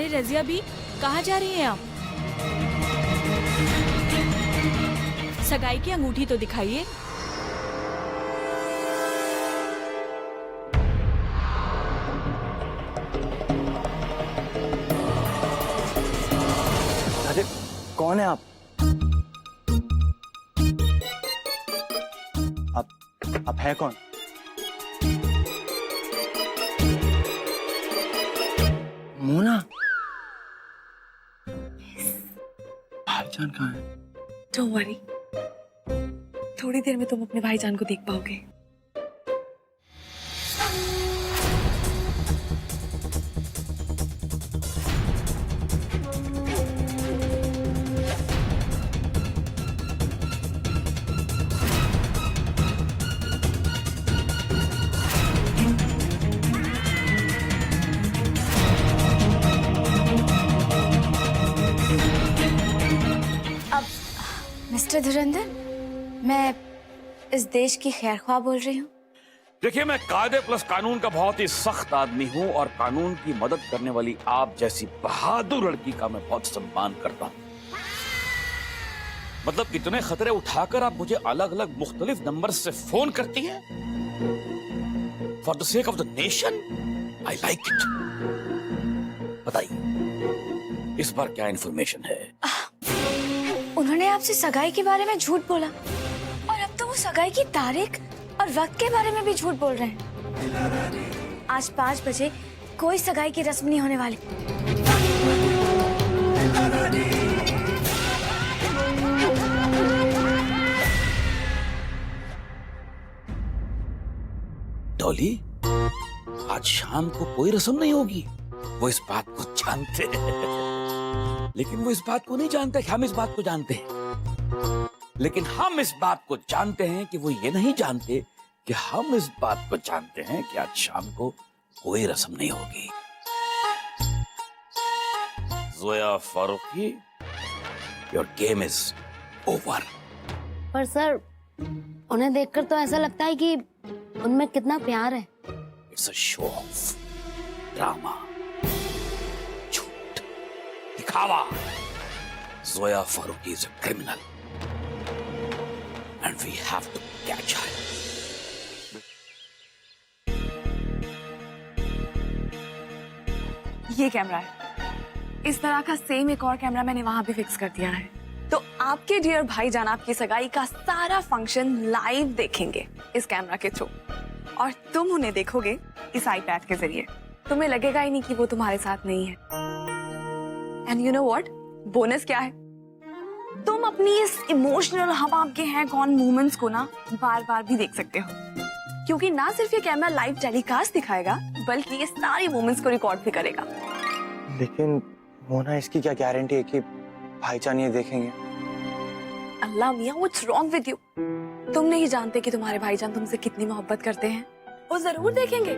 अरे रजिया भी, कहाँ जा रही हैं आप? सगाई की अंगूठी तो दिखाइए। अरे कौन है आप? आप है कौन? मोना, भाईजान कहाँ है? डोंट वरी, थोड़ी देर में तुम अपने भाईजान को देख पाओगे। मिस्टर धुरंधर, मैं इस देश की खैरख्वाह बोल रही हूँ। देखिए, मैं कायदे प्लस कानून का बहुत ही सख्त आदमी हूँ और कानून की मदद करने वाली आप जैसी बहादुर लड़की का मैं बहुत सम्मान करता हूँ। मतलब इतने खतरे उठाकर आप मुझे अलग अलग मुख्तलिफ नंबर से फोन करती हैं for the sake of the nation. I like it. बताइए, इस बार क्या इन्फॉर्मेशन है? उन्होंने आपसे सगाई के बारे में झूठ बोला और अब तो वो सगाई की तारीख और वक्त के बारे में भी झूठ बोल रहे हैं। आज 5 बजे कोई सगाई की रस्म नहीं होने वाली। डॉली, आज शाम को कोई रस्म नहीं होगी। वो इस बात को जानते हैं, लेकिन वो इस बात को नहीं जानते कि हम इस बात को जानते हैं। लेकिन हम इस बात को जानते हैं कि वो ये नहीं जानते कि हम इस बात को जानते हैं कि आज शाम को कोई रस्म नहीं होगी। Zoya Farooqui, your game is over. पर सर, उन्हें देखकर तो ऐसा लगता है कि उनमें कितना प्यार है। It's a show off, drama, झूठ, दिखावा। Zoya Farooqui is a criminal and we have to catch her. ये कैमरा है, इस तरह का सेम एक और कैमरा मैंने वहां भी फिक्स कर दिया है। तो आपके डियर भाईजान आपकी सगाई का सारा फंक्शन लाइव देखेंगे इस कैमरा के थ्रू, और तुम उन्हें देखोगे इस आईपैड के जरिए। तुम्हें लगेगा ही नहीं कि वो तुम्हारे साथ नहीं है। And you know what, bonus क्या है? तुम अपनी इस इमोशनल हम आपके हैं कौन मूवमेंट्स को ना बार बार भी देख सकते हो, क्योंकि ना सिर्फ ये कैमरा लाइव टेलीकास्ट दिखाएगा बल्कि ये सारी मूवमेंट्स को रिकॉर्ड भी करेगा। लेकिन मोना, इसकी क्या गारंटी है कि भाईजान ये देखेंगे? अल्लाह मियां, व्हाट्स रॉन्ग विद यू? तुम नहीं जानते कि तुम्हारे भाईजान तुमसे कितनी मोहब्बत करते हैं। वो जरूर देखेंगे।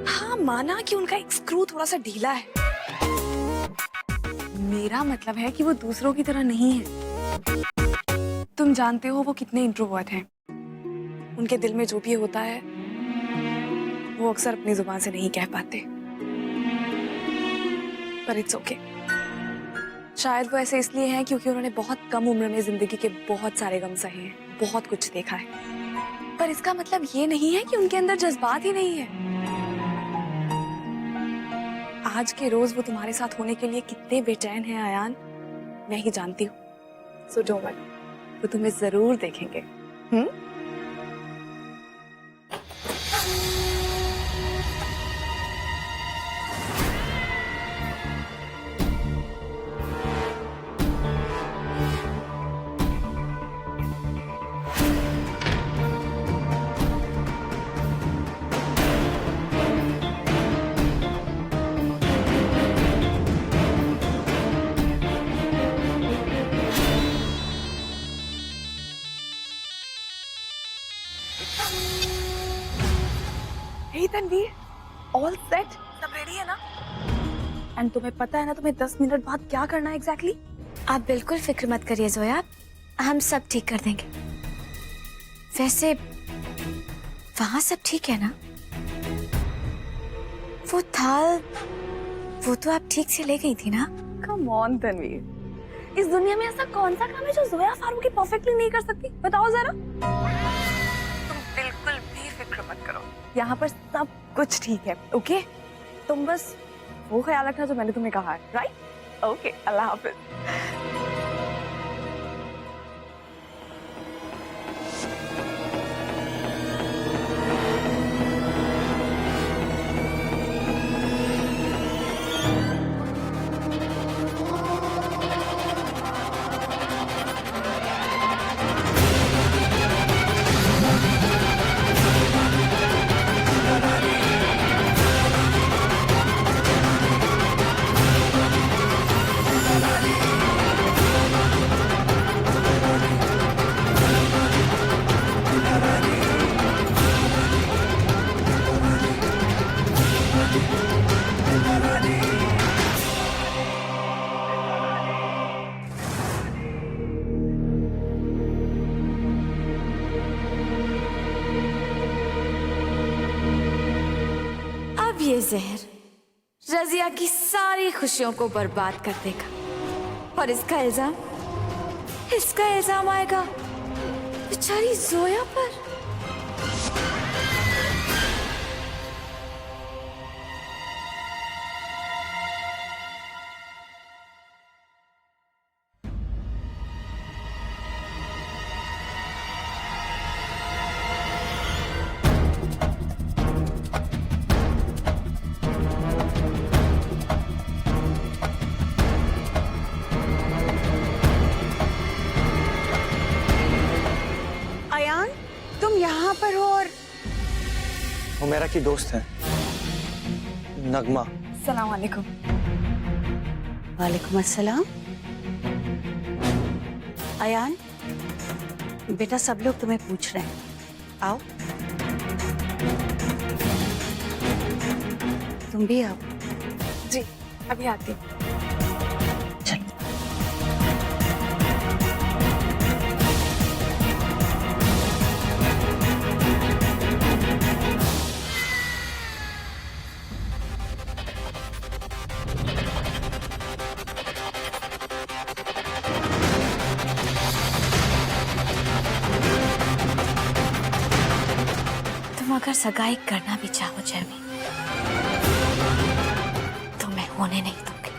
हाँ, माना कि उनका एक स्क्रू थोड़ा सा ढीला है, मेरा मतलब है कि वो दूसरों की तरह नहीं है। तुम जानते हो वो कितने इंट्रोवर्ट हैं। उनके दिल में जो भी होता है वो अक्सर अपनी जुबान से नहीं कह पाते, पर इट्स ओके। शायद वो ऐसे इसलिए हैं क्योंकि उन्होंने बहुत कम उम्र में जिंदगी के बहुत सारे गम सहे हैं, बहुत कुछ देखा है। पर इसका मतलब ये नहीं है कि उनके अंदर जज्बात ही नहीं है। आज के रोज वो तुम्हारे साथ होने के लिए कितने बेचैन हैं आयान, मैं ही जानती हूँ। सो डोंट वरी, वो तुम्हें जरूर देखेंगे। हे तनवीर, ऑल सेट, सब रेडी है ना? एंड तुम्हें पता है ना तुम्हें 10 मिनट बाद क्या करना है एग्जैक्टली? आप बिल्कुल फिक्र मत करिए जोया, हम सब ठीक कर देंगे। वैसे वहां सब ठीक है ना? वो थाल वो तो आप ठीक से ले गई थी ना? कम ऑन तन्वीर, इस दुनिया में ऐसा कौन सा काम है जो जोया फारूकी परफेक्टली नहीं कर सकती? बताओ जरा। तुम बिल्कुल भी फिक्र मत करो, यहाँ पर सब कुछ ठीक है। ओके, तुम बस वो ख्याल रखना जो मैंने तुम्हें कहा है। राइट? ओके, अल्लाह हाफिज। अब ये जहर रजिया की सारी खुशियों को बर्बाद कर देगा और इसका इल्जाम आएगा बेचारी जोया पर। अयान, तुम यहाँ पर हो और वो मेरा की दोस्त है, नगमा। सलाम वालेकुम। वालेकुम अस्सलाम। अयान, बेटा सब लोग तुम्हें पूछ रहे हैं, आओ। तुम भी आओ। जी, अभी आती हूँ। चलो। तुम अगर सगाई करना भी चाहो जैमी, तो मैं होने नहीं दूंगी।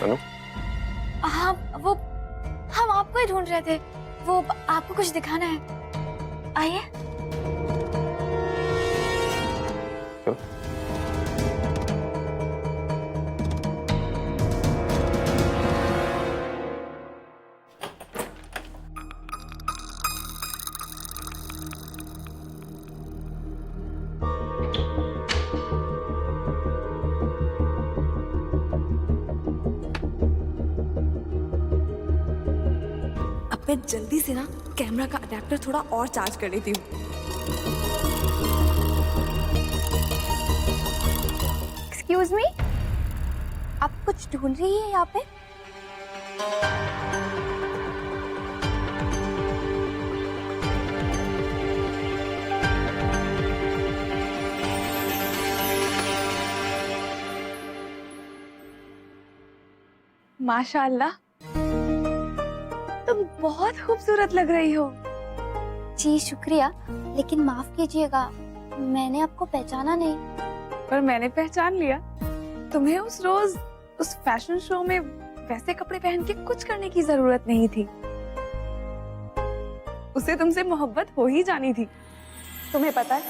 अनु? हाँ, वो हम आपको ही ढूंढ रहे थे। वो आपको कुछ दिखाना है, आइए। मैं जल्दी से ना कैमरा का अडेप्टर थोड़ा और चार्ज कर लेती हूँ। एक्सक्यूज मी, आप कुछ ढूंढ रही है यहाँ पे? माशाअल्लाह, तुम बहुत खूबसूरत लग रही हो। जी शुक्रिया, लेकिन माफ कीजिएगा, मैंने आपको पहचाना नहीं। पर मैंने पहचान लिया। तुम्हें उस रोज उस फैशन शो में वैसे कपड़े पहन के कुछ करने की जरूरत नहीं थी। उसे तुमसे मोहब्बत हो ही जानी थी। तुम्हें पता है,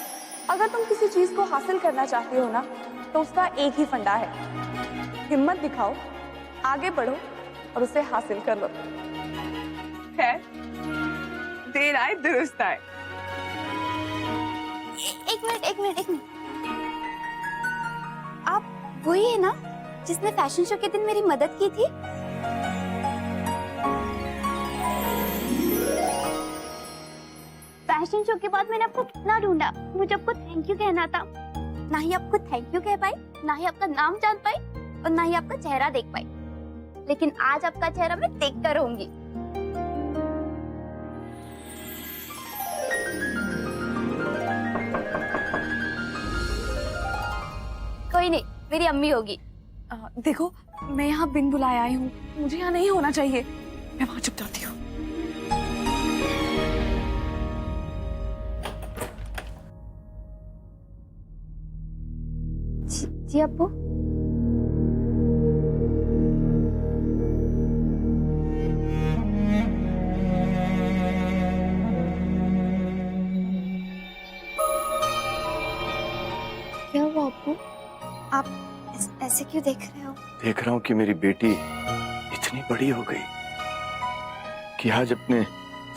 अगर तुम किसी चीज को हासिल करना चाहते हो ना, तो उसका एक ही फंडा है, हिम्मत दिखाओ, आगे बढ़ो और उसे हासिल कर लो। है, देर आए दुरुस्त आए। एक मिनट। आप वही है ना जिसने फैशन शो के दिन मेरी मदद की थी? फैशन शो के बाद मैंने आपको कितना ढूंढा, मुझे आपको थैंक यू कहना था। ना ही आपको थैंक यू कह पाई, ना ही आपका नाम जान पाई और ना ही आपका चेहरा देख पाई। लेकिन आज आपका चेहरा मैं देख कर होंगी। कोई नहीं, मेरी अम्मी होगी। देखो मैं यहाँ बिन बुलाए आई हूँ, मुझे यहाँ नहीं होना चाहिए। मैं वहां चुप जाती हूँ। जी अप्पू। क्या हुआ अप्पू? आप ऐसे क्यों देख रहे हो? देख रहा हूँ कि मेरी बेटी इतनी बड़ी हो गई कि आज अपने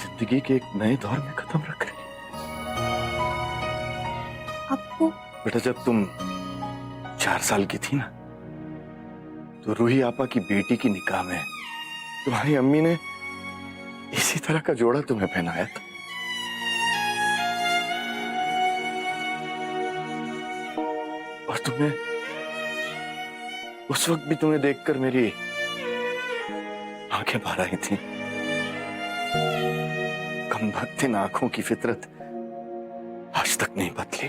जिंदगी के एक नए दौर में कदम रख रही है। अप्पू। बेटा जब तुम 4 साल की थी ना, तो रूही आपा की बेटी की निकाह में तुम्हारी अम्मी ने इसी तरह का जोड़ा तुम्हें पहनाया था। और तुम्हें उस वक्त भी तुम्हें देखकर मेरी आंखें भर आई थी। कम वक्त इन आंखों की फितरत आज तक नहीं बदली।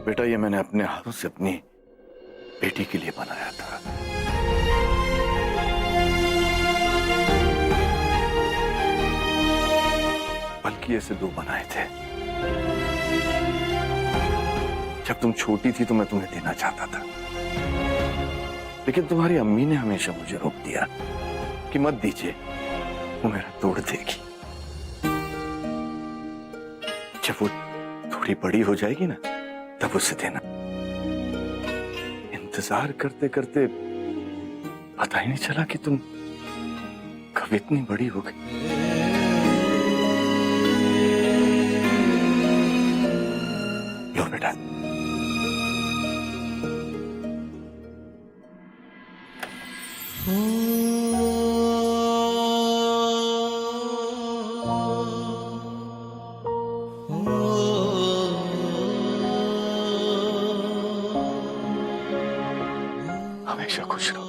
बेटा ये मैंने अपने हाथों से अपनी बेटी के लिए बनाया था। बल्कि ऐसे 2 बनाए थे। जब तुम छोटी थी तो मैं तुम्हें देना चाहता था, लेकिन तुम्हारी अम्मी ने हमेशा मुझे रोक दिया कि मत दीजिए, वो मेरा तोड़ देगी। जब वो थोड़ी बड़ी हो जाएगी ना, तब उसे देना। इंतजार करते करते पता ही नहीं चला कि तुम कब इतनी बड़ी हो गई। लो बेटा। हमेशा खुश रहो।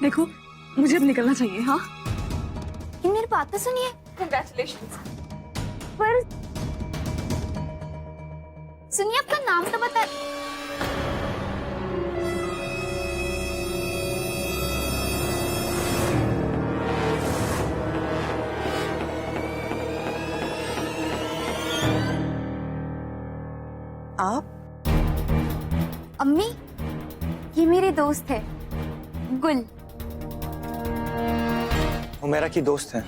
देखो मुझे अब निकलना चाहिए। हाँ इन मेरी बात तो सुनिए। कंग्रेचुलेशंस। पर सुनिए, आपका नाम तो बता। आप? अम्मी, ये मेरी दोस्त है गुल। हुमैरा की दोस्त है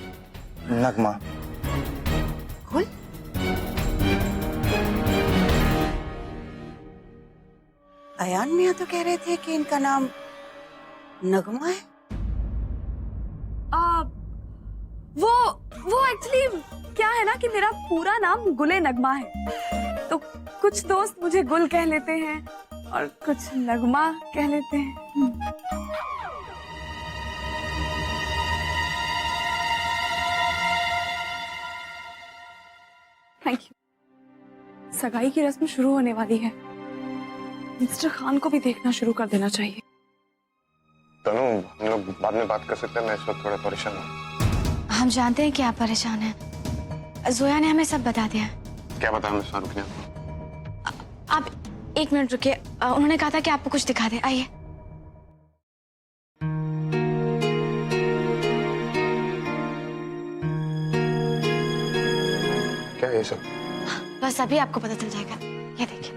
नगमा। गुल? अयान मियां तो कह रहे थे कि इनका नाम नगमा है। वो एक्चुअली क्या है ना कि मेरा पूरा नाम गुले नगमा है, तो कुछ दोस्त मुझे गुल कह लेते हैं और कुछ नगमा कह लेते हैं। Thank you. सगाई की रस्म शुरू होने वाली है, मिस्टर खान को भी देखना शुरू कर देना चाहिए। तनु, हम लोग बाद में बात कर सकते हैं, मैं इस वक्त थोड़ा परेशान हूँ। हम जानते हैं कि आप परेशान हैं। जोया ने हमें सब बता दिया है। क्या बताया मिस फारूक ने? आप 1 मिनट रुकिए, उन्होंने कहा था कि आपको कुछ दिखा दे। आइए। क्या ये सब? बस अभी आपको पता चल जाएगा। ये देखिए।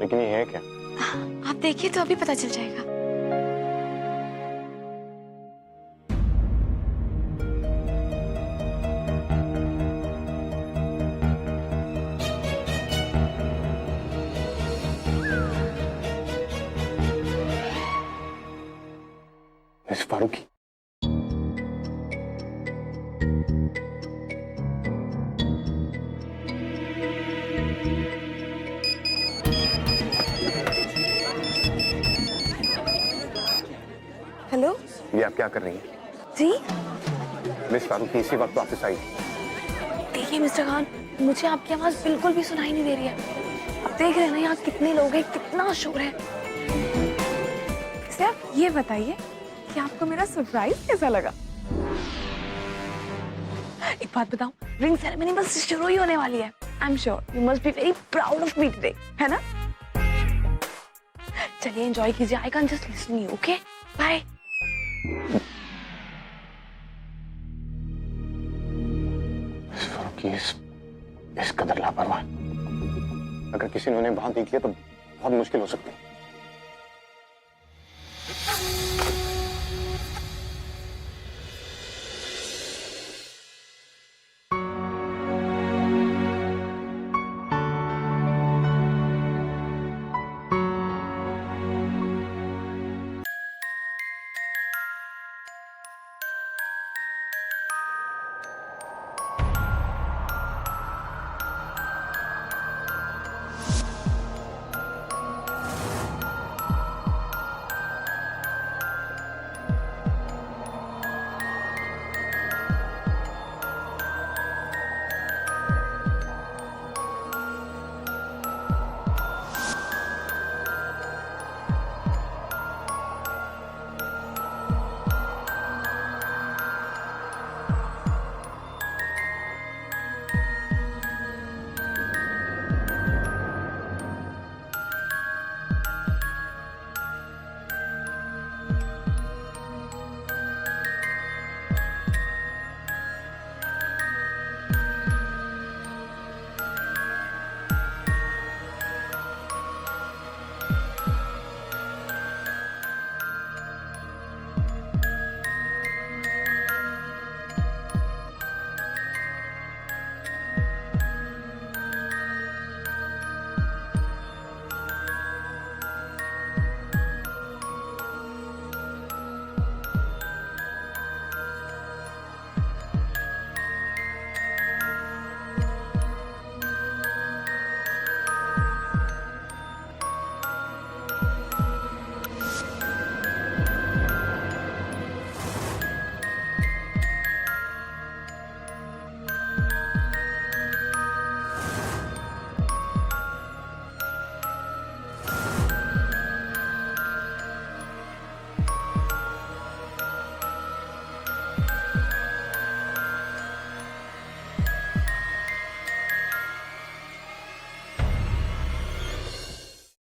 लेकिन ये है क्या? आप देखिए तो अभी पता चल जाएगा। मिस फारूकी, हेलो ये आप क्या कर रही हैं? जी मिस फारूकी इसी वक्त वापस आई। देखिए मिस्टर खान, मुझे आपकी आवाज बिल्कुल भी सुनाई नहीं दे रही है। आप देख रहे हैं ना यहाँ कितने लोग हैं, कितना शोर है। वैसे आप ये बताइए कि आपको मेरा सरप्राइज कैसा लगा? एक बात बताऊं, रिंग सेरेमनी बस शुरू ही होने वाली है। I am sure you must be very proud of me today, है ना? चलिए एंजॉय कीजिए। I can just listen you, okay? Bye. Miss Farooqui इस कदर लापरवाह, अगर किसी ने उन्हें बांध दी तो बहुत मुश्किल हो सकती है।